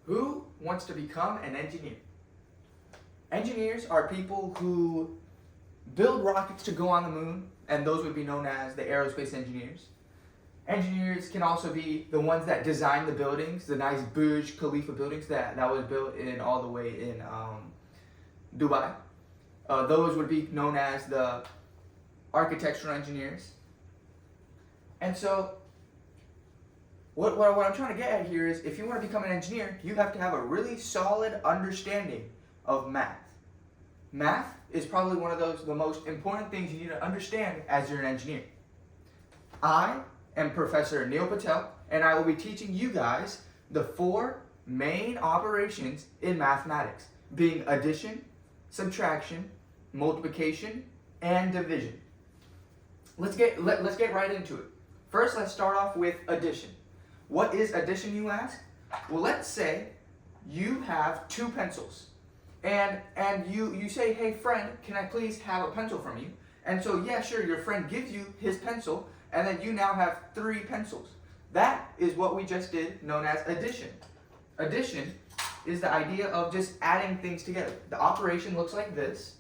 Who wants to become an engineer? Engineers are people who build rockets to go on the moon, and those would be known as the aerospace engineers. Engineers can also be the ones that design the buildings, the nice Burj Khalifa buildings that was built in all the way in Dubai. Those would be known as the architectural engineers. And so, what I'm trying to get at here is, if you want to become an engineer, you have to have a really solid understanding of math. Math is probably one of the most important things you need to understand as you're an engineer. I am Professor Neil Patel, and I will be teaching you guys the 4 main operations in mathematics, being addition, subtraction, multiplication, and division. Let's get right into it. First, let's start off with addition. What is addition, you ask? Well, let's say you have 2 pencils, and you say, hey friend, can I please have a pencil from you? And so, yeah, sure, your friend gives you his pencil, and then you now have 3 pencils. That is what we just did, known as addition. Addition is the idea of just adding things together. The operation looks like this.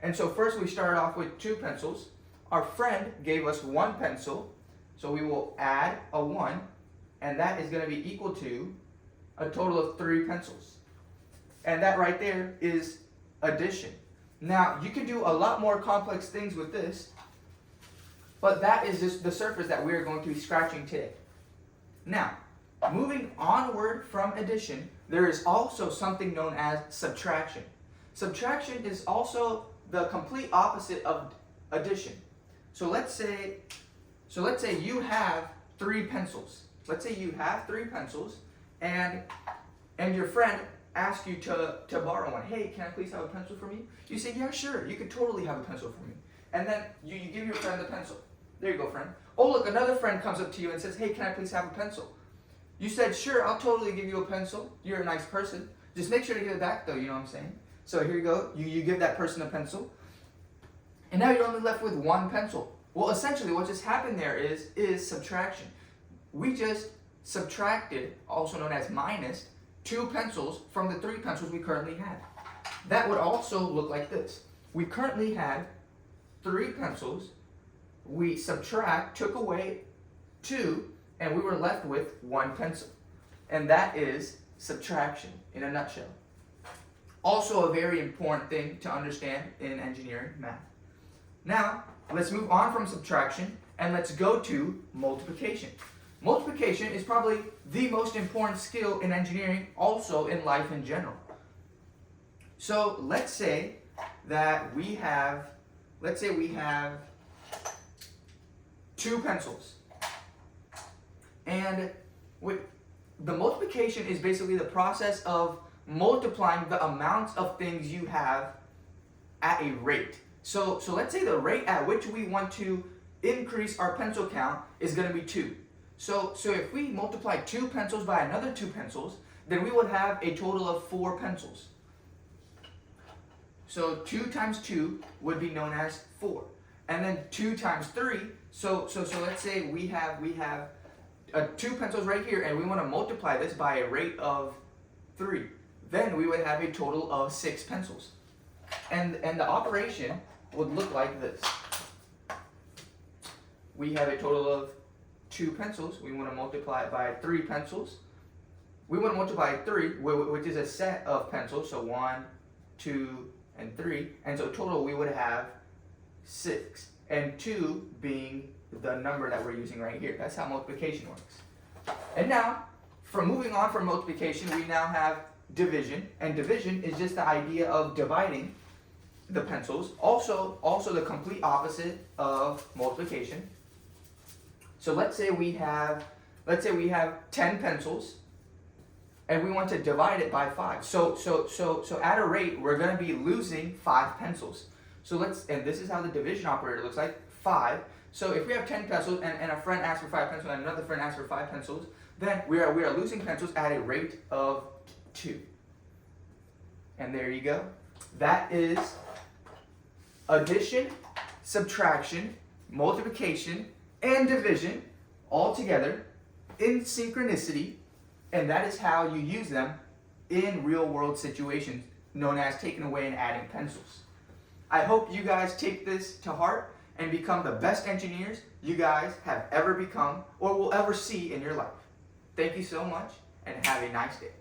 And so first we started off with 2 pencils. Our friend gave us 1 pencil, so we will add a 1, and that is going to be equal to a total of 3 pencils. And that right there is addition. Now, you can do a lot more complex things with this, but that is just the surface that we are going to be scratching today. Now, moving onward from addition, there is also something known as subtraction. Subtraction is also the complete opposite of addition. So let's say you have 3 pencils. Let's say you have 3 pencils, and your friend asks you to borrow one. Hey, can I please have a pencil from you? You say, yeah, sure, you could totally have a pencil from me. And then you give your friend the pencil. There you go, friend. Oh, look, another friend comes up to you and says, hey, can I please have a pencil? You said, sure, I'll totally give you a pencil. You're a nice person. Just make sure to give it back, though, you know what I'm saying? So here you go. You give that person a pencil. And now you're only left with 1 pencil. Well, essentially, what just happened there is subtraction. We just subtracted, also known as minus, 2 pencils from the 3 pencils we currently had. That would also look like this. We currently had 3 pencils. We took away 2, and we were left with 1 pencil. And that is subtraction in a nutshell. Also a very important thing to understand in engineering math. Now, let's move on from subtraction and let's go to multiplication. Multiplication is probably the most important skill in engineering, also in life in general. So let's say we have 2 pencils. And the multiplication is basically the process of multiplying the amounts of things you have at a rate. So let's say the rate at which we want to increase our pencil count is going to be 2. So if we multiply 2 pencils by another 2 pencils, then we would have a total of 4 pencils. So 2 times 2 would be known as 4. And then 2 times 3, so let's say we have 2 pencils right here, and we want to multiply this by a rate of 3. Then we would have a total of 6 pencils. And the operation would look like this. We have a total of 2 pencils. We want to multiply it by 3 pencils. We want to multiply 3, which is a set of pencils, so 1, 2, and 3. And so total we would have 6. And 2 being the number that we're using right here. That's how multiplication works. And now, moving on from multiplication, we now have division. And division is just the idea of dividing the pencils. Also the complete opposite of multiplication. So let's say we have 10 pencils, and we want to divide it by 5. So at a rate, we're going to be losing 5 pencils. And this is how the division operator looks like, 5. So if we have 10 pencils and a friend asks for 5 pencils and another friend asks for 5 pencils, then we are losing pencils at a rate of 2. And there you go. That is addition, subtraction, multiplication, and division all together in synchronicity. And that is how you use them in real world situations, known as taking away and adding pencils. I hope you guys take this to heart and become the best engineers you guys have ever become or will ever see in your life. Thank you so much and have a nice day.